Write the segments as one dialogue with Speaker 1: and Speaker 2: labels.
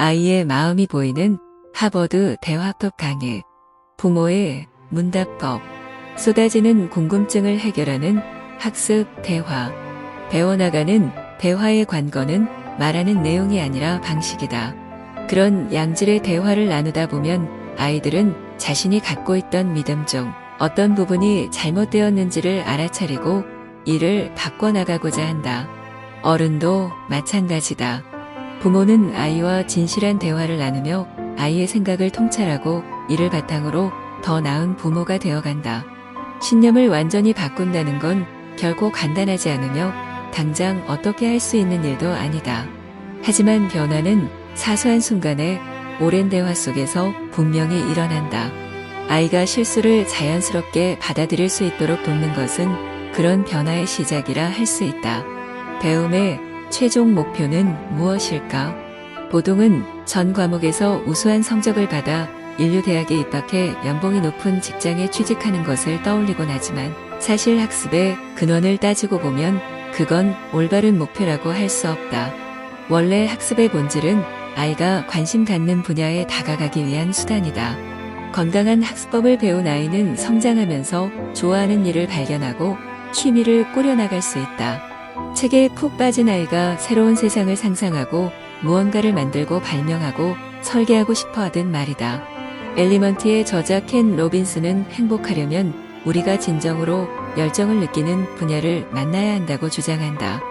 Speaker 1: 아이의 마음이 보이는 하버드 대화법 강의. 부모의 문답법. 쏟아지는 궁금증을 해결하는 학습 대화. 배워나가는 대화의 관건은 말하는 내용이 아니라 방식이다. 그런 양질의 대화를 나누다 보면 아이들은 자신이 갖고 있던 믿음 중 어떤 부분이 잘못되었는지를 알아차리고 이를 바꿔나가고자 한다. 어른도 마찬가지다. 부모는 아이와 진실한 대화를 나누며 아이의 생각을 통찰하고 이를 바탕으로 더 나은 부모가 되어간다. 신념을 완전히 바꾼다는 건 결코 간단하지 않으며 당장 어떻게 할 수 있는 일도 아니다. 하지만 변화는 사소한 순간에 오랜 대화 속에서 분명히 일어난다. 아이가 실수를 자연스럽게 받아들일 수 있도록 돕는 것은 그런 변화의 시작이라 할 수 있다. 배움의 최종 목표는 무엇일까? 보통은 전 과목에서 우수한 성적을 받아 인류대학에 입학해 연봉이 높은 직장에 취직하는 것을 떠올리곤 하지만 사실 학습의 근원을 따지고 보면 그건 올바른 목표라고 할 수 없다. 원래 학습의 본질은 아이가 관심 갖는 분야에 다가가기 위한 수단이다. 건강한 학습법을 배운 아이는 성장하면서 좋아하는 일을 발견하고 취미를 꾸려나갈 수 있다. 책에 푹 빠진 아이가 새로운 세상을 상상하고 무언가를 만들고 발명하고 설계하고 싶어 하던 말이다. 엘리먼트의 저자 켄 로빈스는 행복하려면 우리가 진정으로 열정을 느끼는 분야를 만나야 한다고 주장한다.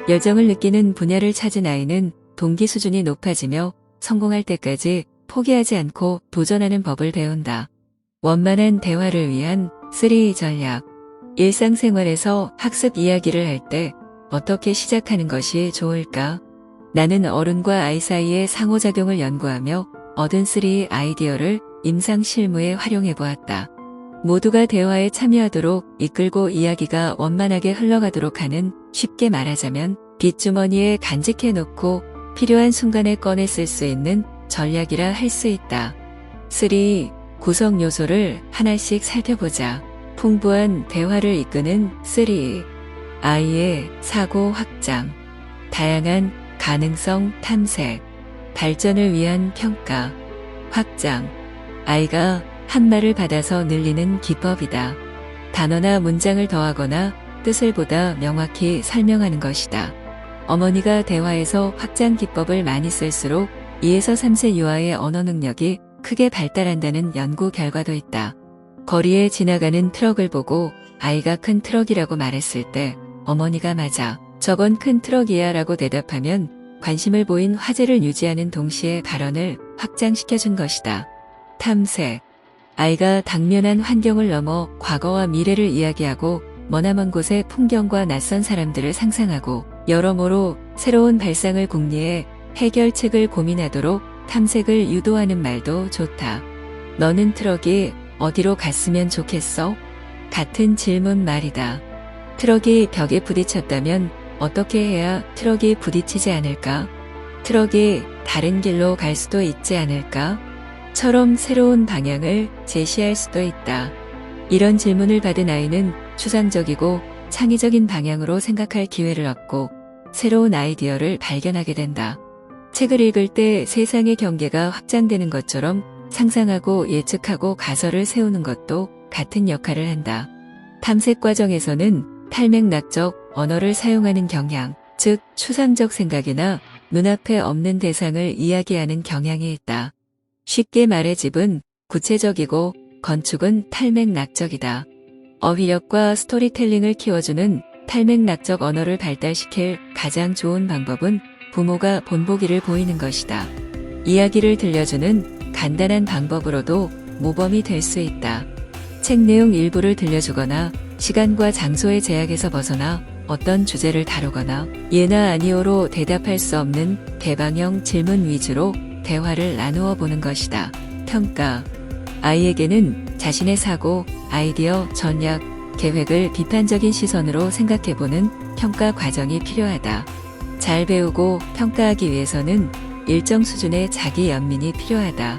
Speaker 1: 열정을 느끼는 분야를 찾은 아이는 동기 수준이 높아지며 성공할 때까지 포기하지 않고 도전하는 법을 배운다. 원만한 대화를 위한 3 전략. 일상생활에서 학습 이야기를 할 때 어떻게 시작하는 것이 좋을까? 나는 어른과 아이 사이의 상호작용을 연구하며 얻은 3 아이디어를 임상 실무에 활용해 보았다. 모두가 대화에 참여하도록 이끌고 이야기가 원만하게 흘러가도록 하는, 쉽게 말하자면 빗주머니에 간직해 놓고 필요한 순간에 꺼내 쓸 수 있는 전략이라 할 수 있다. 3. 구성 요소를 하나씩 살펴보자. 풍부한 대화를 이끄는 3. 아이의 사고 확장. 다양한 가능성 탐색. 발전을 위한 평가. 확장. 아이가 한 말을 받아서 늘리는 기법이다. 단어나 문장을 더하거나 뜻을 보다 명확히 설명하는 것이다. 어머니가 대화에서 확장 기법을 많이 쓸수록 2에서 3세 유아의 언어 능력이 크게 발달한다는 연구 결과도 있다. 거리에 지나가는 트럭을 보고 아이가 큰 트럭이라고 말했을 때 어머니가 맞아, 저건 큰 트럭이야 라고 대답하면 관심을 보인 화제를 유지하는 동시에 발언을 확장시켜준 것이다. 탐색. 아이가 당면한 환경을 넘어 과거와 미래를 이야기하고 머나먼 곳의 풍경과 낯선 사람들을 상상하고 여러모로 새로운 발상을 궁리해 해결책을 고민하도록 탐색을 유도하는 말도 좋다. 너는 트럭이 어디로 갔으면 좋겠어? 같은 질문 말이다. 트럭이 벽에 부딪혔다면 어떻게 해야 트럭이 부딪히지 않을까? 트럭이 다른 길로 갈 수도 있지 않을까? 처럼 새로운 방향을 제시할 수도 있다. 이런 질문을 받은 아이는 추상적이고 창의적인 방향으로 생각할 기회를 얻고 새로운 아이디어를 발견하게 된다. 책을 읽을 때 세상의 경계가 확장되는 것처럼 상상하고 예측하고 가설을 세우는 것도 같은 역할을 한다. 탐색 과정에서는 탈맥락적 언어를 사용하는 경향, 즉 추상적 생각이나 눈앞에 없는 대상을 이야기하는 경향이 있다. 쉽게 말해 집은 구체적이고 건축은 탈맥락적이다. 어휘력과 스토리텔링을 키워주는 탈맥락적 언어를 발달시킬 가장 좋은 방법은 부모가 본보기를 보이는 것이다. 이야기를 들려주는 간단한 방법으로도 모범이 될 수 있다. 책 내용 일부를 들려주거나 시간과 장소의 제약에서 벗어나 어떤 주제를 다루거나 예나 아니오로 대답할 수 없는 개방형 질문 위주로 대화를 나누어 보는 것이다. 평가. 아이에게는 자신의 사고, 아이디어, 전략, 계획을 비판적인 시선으로 생각해보는 평가 과정이 필요하다. 잘 배우고 평가하기 위해서는 일정 수준의 자기 연민이 필요하다.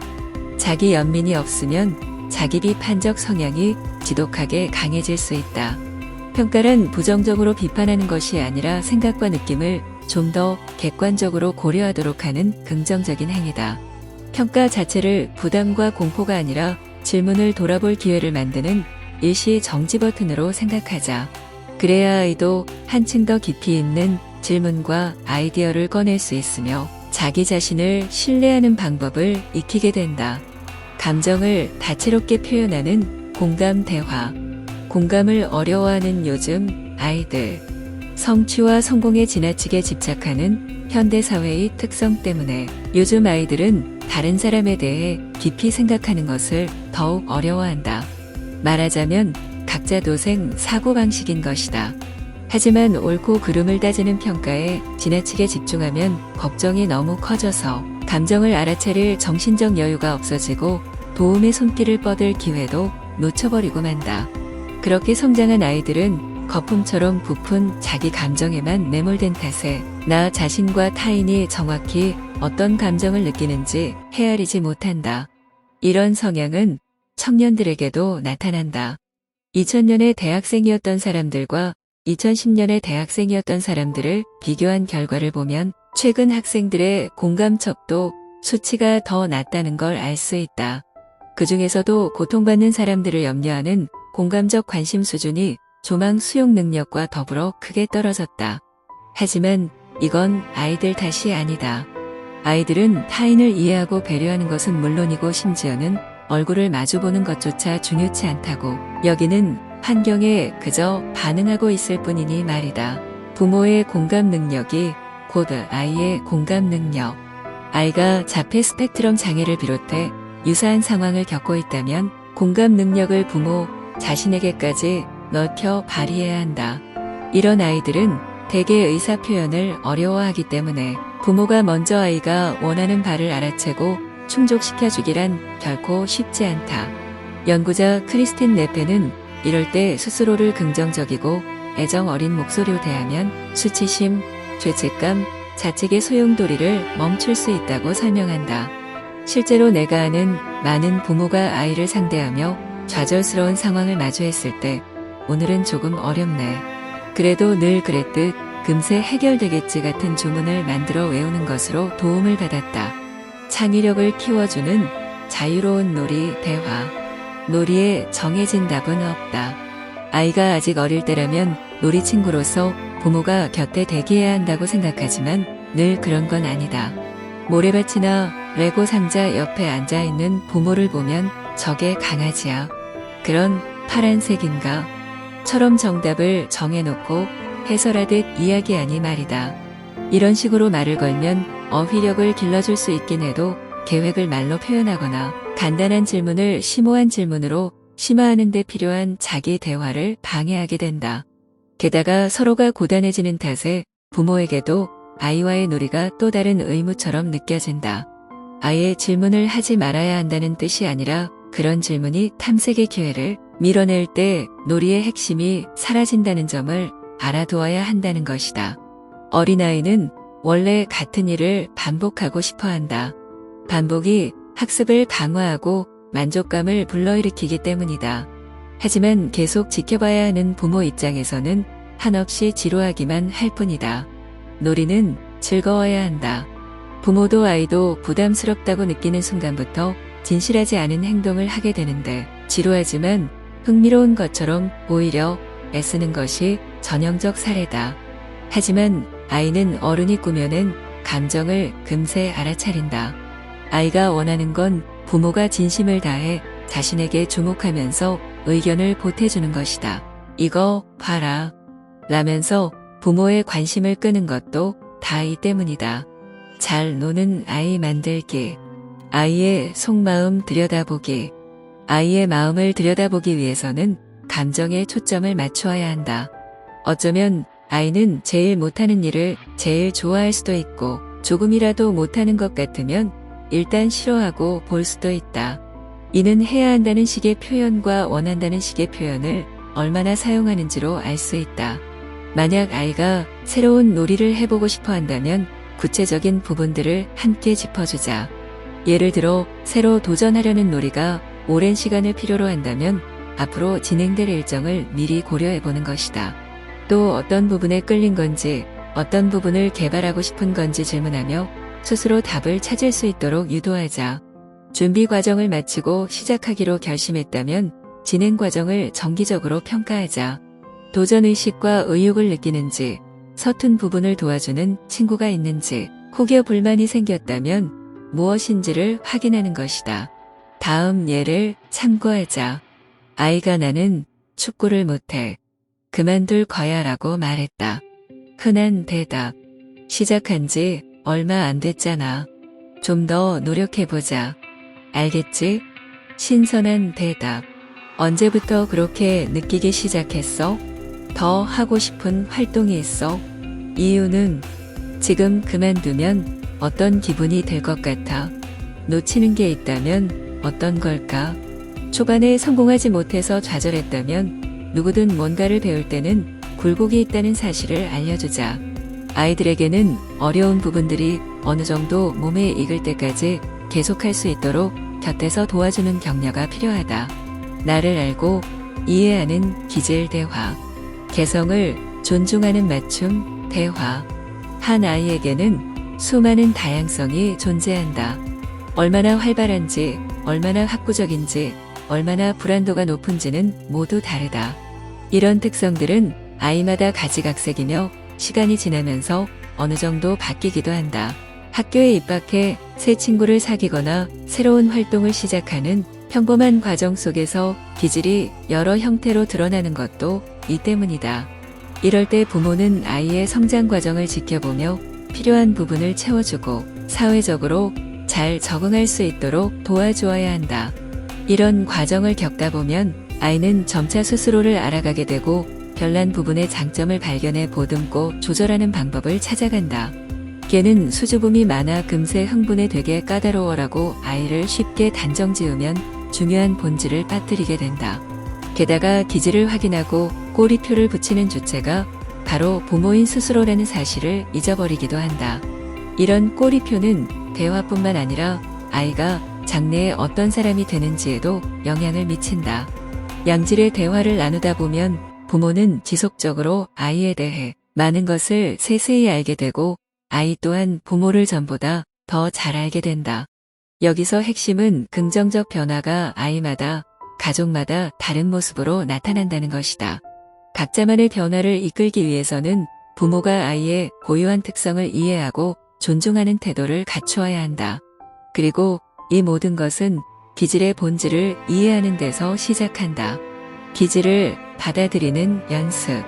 Speaker 1: 자기 연민이 없으면 자기 비판적 성향이 지독하게 강해질 수 있다. 평가란 부정적으로 비판하는 것이 아니라 생각과 느낌을 좀 더 객관적으로 고려하도록 하는 긍정적인 행위다. 평가 자체를 부담과 공포가 아니라 질문을 돌아볼 기회를 만드는 일시 정지 버튼으로 생각하자. 그래야 아이도 한층 더 깊이 있는 질문과 아이디어를 꺼낼 수 있으며 자기 자신을 신뢰하는 방법을 익히게 된다. 감정을 다채롭게 표현하는 공감 대화. 공감을 어려워하는 요즘 아이들. 성취와 성공에 지나치게 집착하는 현대사회의 특성 때문에 요즘 아이들은 다른 사람에 대해 깊이 생각하는 것을 더욱 어려워한다. 말하자면 각자 도생 사고방식인 것이다. 하지만 옳고 그름을 따지는 평가에 지나치게 집중하면 걱정이 너무 커져서 감정을 알아차릴 정신적 여유가 없어지고 도움의 손길을 뻗을 기회도 놓쳐버리고 만다. 그렇게 성장한 아이들은 거품처럼 부푼 자기 감정에만 매몰된 탓에 나 자신과 타인이 정확히 어떤 감정을 느끼는지 헤아리지 못한다. 이런 성향은 청년들에게도 나타난다. 2000년에 대학생이었던 사람들과 2010년에 대학생이었던 사람들을 비교한 결과를 보면 최근 학생들의 공감척도 수치가 더 낮다는 걸 알 수 있다. 그 중에서도 고통받는 사람들을 염려하는 공감적 관심 수준이 조망 수용 능력과 더불어 크게 떨어졌다. 하지만 이건 아이들 탓이 아니다. 아이들은 타인을 이해하고 배려하는 것은 물론이고 심지어는 얼굴을 마주보는 것조차 중요치 않다고 여기는 환경에 그저 반응하고 있을 뿐이니 말이다. 부모의 공감 능력이 곧 아이의 공감 능력. 아이가 자폐 스펙트럼 장애를 비롯해 유사한 상황을 겪고 있다면 공감 능력을 부모 자신에게까지 넓혀 발휘해야 한다. 이런 아이들은 대개 의사 표현을 어려워하기 때문에 부모가 먼저 아이가 원하는 바를 알아채고 충족시켜주기란 결코 쉽지 않다. 연구자 크리스틴 네페는 이럴 때 스스로를 긍정적이고 애정 어린 목소리로 대하면 수치심, 죄책감, 자책의 소용돌이를 멈출 수 있다고 설명한다. 실제로 내가 아는 많은 부모가 아이를 상대하며 좌절스러운 상황을 마주했을 때 오늘은 조금 어렵네. 그래도 늘 그랬듯 금세 해결되겠지 같은 주문을 만들어 외우는 것으로 도움을 받았다. 창의력을 키워주는 자유로운 놀이 대화. 놀이에 정해진 답은 없다. 아이가 아직 어릴 때라면 놀이 친구로서 부모가 곁에 대기해야 한다고 생각하지만 늘 그런 건 아니다. 모래밭이나 레고 상자 옆에 앉아있는 부모를 보면 저게 강아지야. 그런 파란색인가? 처럼 정답을 정해놓고 해설하듯 이야기하니 말이다. 이런 식으로 말을 걸면 어휘력을 길러줄 수 있긴 해도 계획을 말로 표현하거나 간단한 질문을 심오한 질문으로 심화하는 데 필요한 자기 대화를 방해하게 된다. 게다가 서로가 고단해지는 탓에 부모에게도 아이와의 놀이가 또 다른 의무처럼 느껴진다. 아예 질문을 하지 말아야 한다는 뜻이 아니라 그런 질문이 탐색의 기회를 밀어낼 때 놀이의 핵심이 사라진다는 점을 알아두어야 한다는 것이다. 어린아이는 원래 같은 일을 반복하고 싶어 한다. 반복이 학습을 강화하고 만족감을 불러일으키기 때문이다. 하지만 계속 지켜봐야 하는 부모 입장에서는 한없이 지루하기만 할 뿐이다. 놀이는 즐거워야 한다. 부모도 아이도 부담스럽다고 느끼는 순간부터 진실하지 않은 행동을 하게 되는데 지루하지만 흥미로운 것처럼 오히려 애쓰는 것이 전형적 사례다. 하지만 아이는 어른이 꾸며낸 감정을 금세 알아차린다. 아이가 원하는 건 부모가 진심을 다해 자신에게 주목하면서 의견을 보태주는 것이다. 이거 봐라. 라면서 부모의 관심을 끄는 것도 다 이 때문이다. 잘 노는 아이 만들기. 아이의 속마음 들여다보기. 아이의 마음을 들여다보기 위해서는 감정에 초점을 맞추어야 한다. 어쩌면 아이는 제일 못하는 일을 제일 좋아할 수도 있고 조금이라도 못하는 것 같으면 일단 싫어하고 볼 수도 있다. 이는 해야 한다는 식의 표현과 원한다는 식의 표현을 얼마나 사용하는지로 알 수 있다. 만약 아이가 새로운 놀이를 해보고 싶어 한다면 구체적인 부분들을 함께 짚어주자. 예를 들어 새로 도전하려는 놀이가 오랜 시간을 필요로 한다면 앞으로 진행될 일정을 미리 고려해보는 것이다. 또 어떤 부분에 끌린 건지 어떤 부분을 개발하고 싶은 건지 질문하며 스스로 답을 찾을 수 있도록 유도하자. 준비 과정을 마치고 시작하기로 결심했다면 진행 과정을 정기적으로 평가하자. 도전의식과 의욕을 느끼는지, 서툰 부분을 도와주는 친구가 있는지, 혹여 불만이 생겼다면 무엇인지를 확인하는 것이다. 다음 예를 참고하자. 아이가 나는 축구를 못해. 그만둘 거야 라고 말했다. 흔한 대답. 시작한 지 얼마 안 됐잖아. 좀 더 노력해보자. 알겠지? 신선한 대답. 언제부터 그렇게 느끼기 시작했어? 더 하고 싶은 활동이 있어? 이유는 지금 그만두면 어떤 기분이 들 것 같아? 놓치는 게 있다면 어떤 걸까? 초반에 성공하지 못해서 좌절했다면 누구든 뭔가를 배울 때는 굴곡이 있다는 사실을 알려주자. 아이들에게는 어려운 부분들이 어느 정도 몸에 익을 때까지 계속할 수 있도록 곁에서 도와주는 격려가 필요하다. 나를 알고 이해하는 기질 대화. 개성을 존중하는 맞춤 대화. 한 아이에게는 수많은 다양성이 존재한다. 얼마나 활발한지, 얼마나 학구적인지, 얼마나 불안도가 높은지는 모두 다르다. 이런 특성들은 아이마다 가지각색이며 시간이 지나면서 어느 정도 바뀌기도 한다. 학교에 입학해 새 친구를 사귀거나 새로운 활동을 시작하는 평범한 과정 속에서 기질이 여러 형태로 드러나는 것도 이 때문이다. 이럴 때 부모는 아이의 성장 과정을 지켜보며 필요한 부분을 채워주고 사회적으로 잘 적응할 수 있도록 도와주어야 한다. 이런 과정을 겪다 보면 아이는 점차 스스로를 알아가게 되고 별난 부분의 장점을 발견해 보듬고 조절하는 방법을 찾아간다. 걔는 수줍음이 많아 금세 흥분해 되게 까다로워라고 아이를 쉽게 단정지으면 중요한 본질을 빠뜨리게 된다. 게다가 기질을 확인하고 꼬리표를 붙이는 주체가 바로 부모인 스스로라는 사실을 잊어버리기도 한다. 이런 꼬리표는 대화뿐만 아니라 아이가 장래에 어떤 사람이 되는지에도 영향을 미친다. 양질의 대화를 나누다 보면 부모는 지속적으로 아이에 대해 많은 것을 세세히 알게 되고 아이 또한 부모를 전보다 더 잘 알게 된다. 여기서 핵심은 긍정적 변화가 아이마다, 가족마다 다른 모습으로 나타난다는 것이다. 각자만의 변화를 이끌기 위해서는 부모가 아이의 고유한 특성을 이해하고 존중하는 태도를 갖추어야 한다. 그리고 이 모든 것은 기질의 본질을 이해하는 데서 시작한다. 기질을 받아들이는 연습.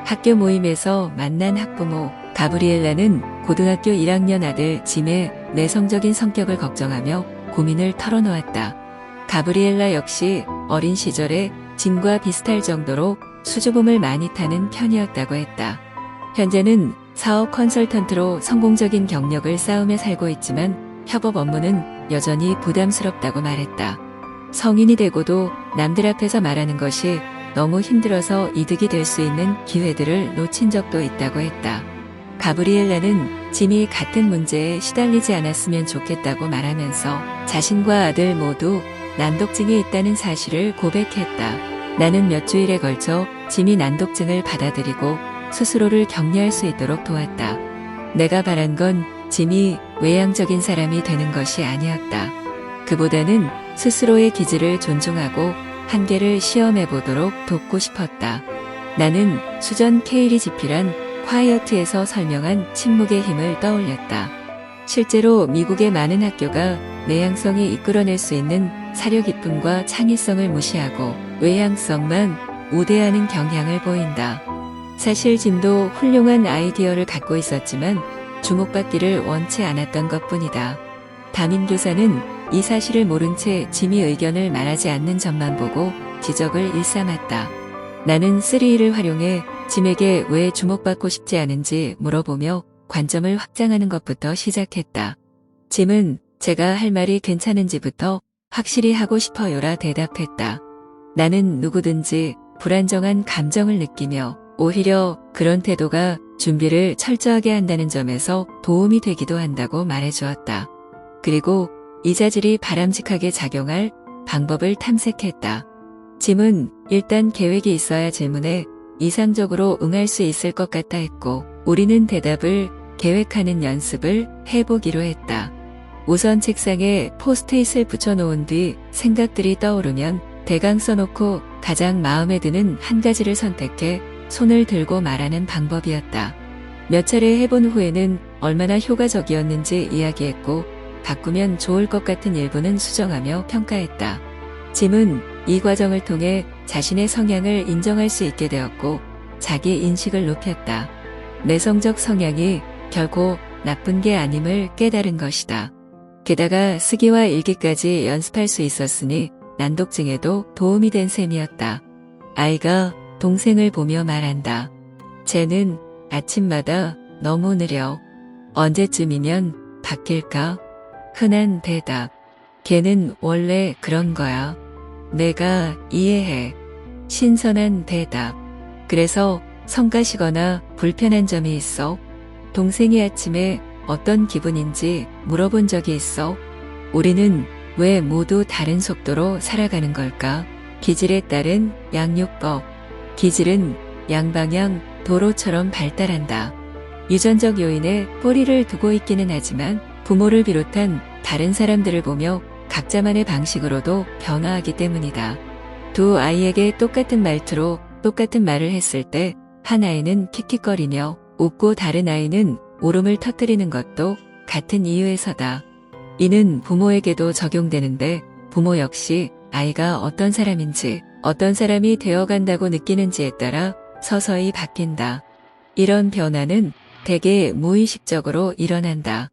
Speaker 1: 학교 모임에서 만난 학부모 가브리엘라는 고등학교 1학년 아들 짐의 내성적인 성격을 걱정하며 고민을 털어놓았다. 가브리엘라 역시 어린 시절에 짐과 비슷할 정도로 수줍음을 많이 타는 편이었다고 했다. 현재는 사업 컨설턴트로 성공적인 경력을 쌓으며 살고 있지만 협업 업무는 여전히 부담스럽다고 말했다. 성인이 되고도 남들 앞에서 말하는 것이 너무 힘들어서 이득이 될 수 있는 기회들을 놓친 적도 있다고 했다. 가브리엘라는 짐이 같은 문제에 시달리지 않았으면 좋겠다고 말하면서 자신과 아들 모두 난독증이 있다는 사실을 고백했다. 나는 몇 주일에 걸쳐 짐이 난독증을 받아들이고 스스로를 격려할 수 있도록 도왔다. 내가 바란 건 짐이 외향적인 사람이 되는 것이 아니었다. 그보다는 스스로의 기질을 존중하고 한계를 시험해 보도록 돕고 싶었다. 나는 수전 케이리 지피란 콰이어트에서 설명한 침묵의 힘을 떠올렸다. 실제로 미국의 많은 학교가 내향성이 이끌어낼 수 있는 사려 깊음과 창의성을 무시하고 외향성만 우대하는 경향을 보인다. 사실 짐도 훌륭한 아이디어를 갖고 있었지만 주목받기를 원치 않았던 것뿐이다. 담임교사는 이 사실을 모른 채 짐이 의견을 말하지 않는 점만 보고 지적을 일삼았다. 나는 3E를 활용해 짐에게 왜 주목받고 싶지 않은지 물어보며 관점을 확장하는 것부터 시작했다. 짐은 제가 할 말이 괜찮은지부터 확실히 하고 싶어요라 대답했다. 나는 누구든지 불안정한 감정을 느끼며 오히려 그런 태도가 준비를 철저하게 한다는 점에서 도움이 되기도 한다고 말해주었다. 그리고 이 자질이 바람직하게 작용할 방법을 탐색했다. 짐은 일단 계획이 있어야 질문에 이상적으로 응할 수 있을 것 같다 했고 우리는 대답을 계획하는 연습을 해보기로 했다. 우선 책상에 포스트잇을 붙여놓은 뒤 생각들이 떠오르면 대강 써놓고 가장 마음에 드는 한 가지를 선택해 손을 들고 말하는 방법이었다. 몇 차례 해본 후에는 얼마나 효과적이었는지 이야기했고 바꾸면 좋을 것 같은 일부는 수정하며 평가했다. 짐은 이 과정을 통해 자신의 성향을 인정할 수 있게 되었고 자기 인식을 높였다. 내성적 성향이 결코 나쁜 게 아님을 깨달은 것이다. 게다가 쓰기와 읽기까지 연습할 수 있었으니 난독증에도 도움이 된 셈이었다. 아이가 동생을 보며 말한다. 쟤는 아침마다 너무 느려. 언제쯤이면 바뀔까? 흔한 대답. 걔는 원래 그런 거야. 내가 이해해. 신선한 대답. 그래서 성가시거나 불편한 점이 있어? 동생이 아침에 어떤 기분인지 물어본 적이 있어? 우리는 왜 모두 다른 속도로 살아가는 걸까? 기질에 따른 양육법. 기질은 양방향 도로처럼 발달한다. 유전적 요인에 뿌리를 두고 있기는 하지만 부모를 비롯한 다른 사람들을 보며 각자만의 방식으로도 변화하기 때문이다. 두 아이에게 똑같은 말투로 똑같은 말을 했을 때 한 아이는 킥킥거리며 웃고 다른 아이는 울음을 터뜨리는 것도 같은 이유에서다. 이는 부모에게도 적용되는데 부모 역시 아이가 어떤 사람인지 어떤 사람이 되어간다고 느끼는지에 따라 서서히 바뀐다. 이런 변화는 대개 무의식적으로 일어난다.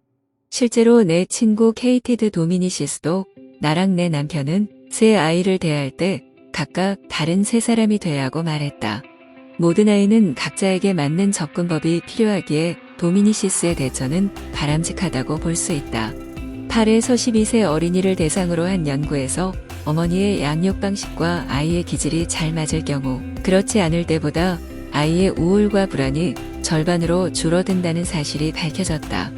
Speaker 1: 실제로 내 친구 케이티드 도미니시스도 나랑 내 남편은 세 아이를 대할 때 각각 다른 세 사람이 돼야 하고 말했다. 모든 아이는 각자에게 맞는 접근법이 필요하기에 도미니시스의 대처는 바람직하다고 볼 수 있다. 8에서 12세 어린이를 대상으로 한 연구에서 어머니의 양육 방식과 아이의 기질이 잘 맞을 경우 그렇지 않을 때보다 아이의 우울과 불안이 절반으로 줄어든다는 사실이 밝혀졌다.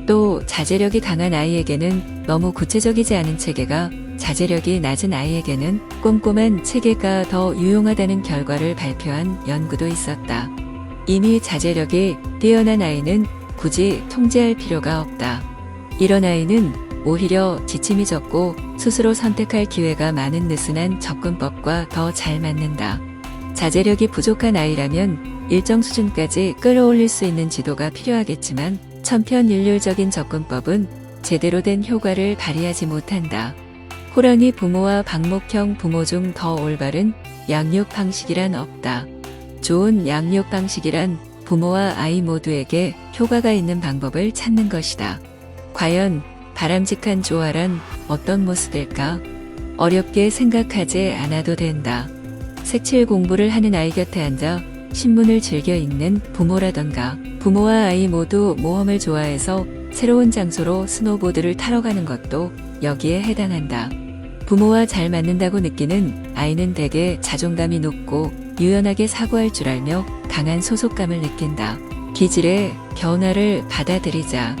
Speaker 1: 또 자제력이 강한 아이에게는 너무 구체적이지 않은 체계가 자제력이 낮은 아이에게는 꼼꼼한 체계가 더 유용하다는 결과를 발표한 연구도 있었다. 이미 자제력이 뛰어난 아이는 굳이 통제할 필요가 없다. 이런 아이는 오히려 지침이 적고 스스로 선택할 기회가 많은 느슨한 접근법과 더 잘 맞는다. 자제력이 부족한 아이라면 일정 수준까지 끌어올릴 수 있는 지도가 필요하겠지만 천편일률적인 접근법은 제대로 된 효과를 발휘하지 못한다. 호랑이 부모와 방목형 부모 중 더 올바른 양육 방식이란 없다. 좋은 양육 방식이란 부모와 아이 모두에게 효과가 있는 방법을 찾는 것이다. 과연 바람직한 조화란 어떤 모습일까? 어렵게 생각하지 않아도 된다. 색칠 공부를 하는 아이 곁에 앉아 신문을 즐겨 읽는 부모라던가 부모와 아이 모두 모험을 좋아해서 새로운 장소로 스노보드를 타러 가는 것도 여기에 해당한다. 부모와 잘 맞는다고 느끼는 아이는 대개 자존감이 높고 유연하게 사고할 줄 알며 강한 소속감을 느낀다. 기질의 변화를 받아들이자.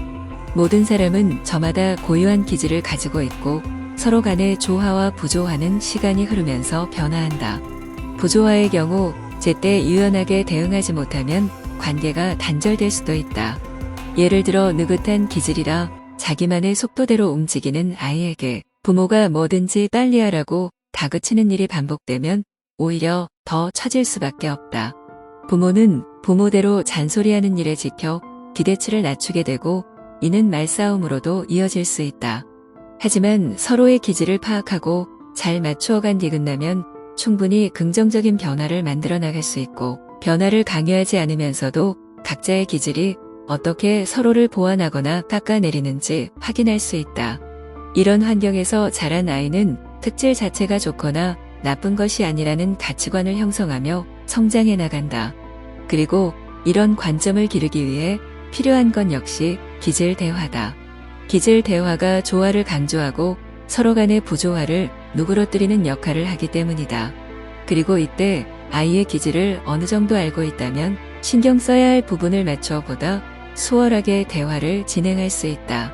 Speaker 1: 모든 사람은 저마다 고유한 기질을 가지고 있고 서로 간의 조화와 부조화는 시간이 흐르면서 변화한다. 부조화의 경우 제때 유연하게 대응하지 못하면 관계가 단절될 수도 있다. 예를 들어 느긋한 기질이라 자기만의 속도대로 움직이는 아이에게 부모가 뭐든지 빨리 하라고 다그치는 일이 반복되면 오히려 더 처질 수밖에 없다. 부모는 부모대로 잔소리하는 일에 지켜 기대치를 낮추게 되고 이는 말싸움으로도 이어질 수 있다. 하지만 서로의 기질을 파악하고 잘 맞추어간 뒤 끝나면 충분히 긍정적인 변화를 만들어 나갈 수 있고 변화를 강요하지 않으면서도 각자의 기질이 어떻게 서로를 보완하거나 깎아내리는지 확인할 수 있다. 이런 환경에서 자란 아이는 특질 자체가 좋거나 나쁜 것이 아니라는 가치관을 형성하며 성장해 나간다. 그리고 이런 관점을 기르기 위해 필요한 건 역시 기질 대화다. 기질 대화가 조화를 강조하고 서로 간의 부조화를 누그러뜨리는 역할을 하기 때문이다. 그리고 이때 아이의 기질을 어느 정도 알고 있다면 신경 써야 할 부분을 맞춰 보다 수월하게 대화를 진행할 수 있다.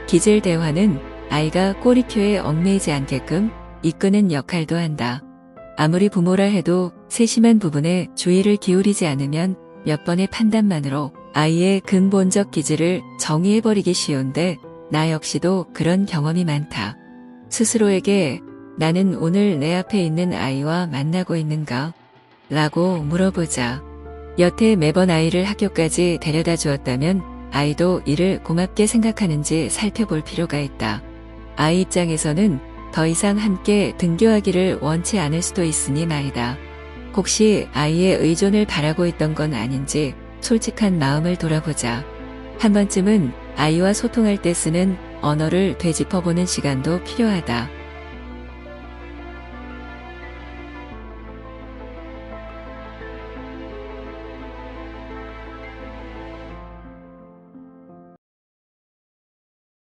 Speaker 1: 기질 대화는 아이가 꼬리표에 얽매이지 않게끔 이끄는 역할도 한다. 아무리 부모라 해도 세심한 부분에 주의를 기울이지 않으면 몇 번의 판단만으로 아이의 근본적 기질을 정의해버리기 쉬운데 나 역시도 그런 경험이 많다. 스스로에게 나는 오늘 내 앞에 있는 아이와 만나고 있는가? 라고 물어보자. 여태 매번 아이를 학교까지 데려다 주었다면 아이도 이를 고맙게 생각하는지 살펴볼 필요가 있다. 아이 입장에서는 더 이상 함께 등교하기를 원치 않을 수도 있으니 말이다. 혹시 아이의 의존을 바라고 있던 건 아닌지 솔직한 마음을 돌아보자. 한 번쯤은 아이와 소통할 때 쓰는 언어를 되짚어보는 시간도 필요하다.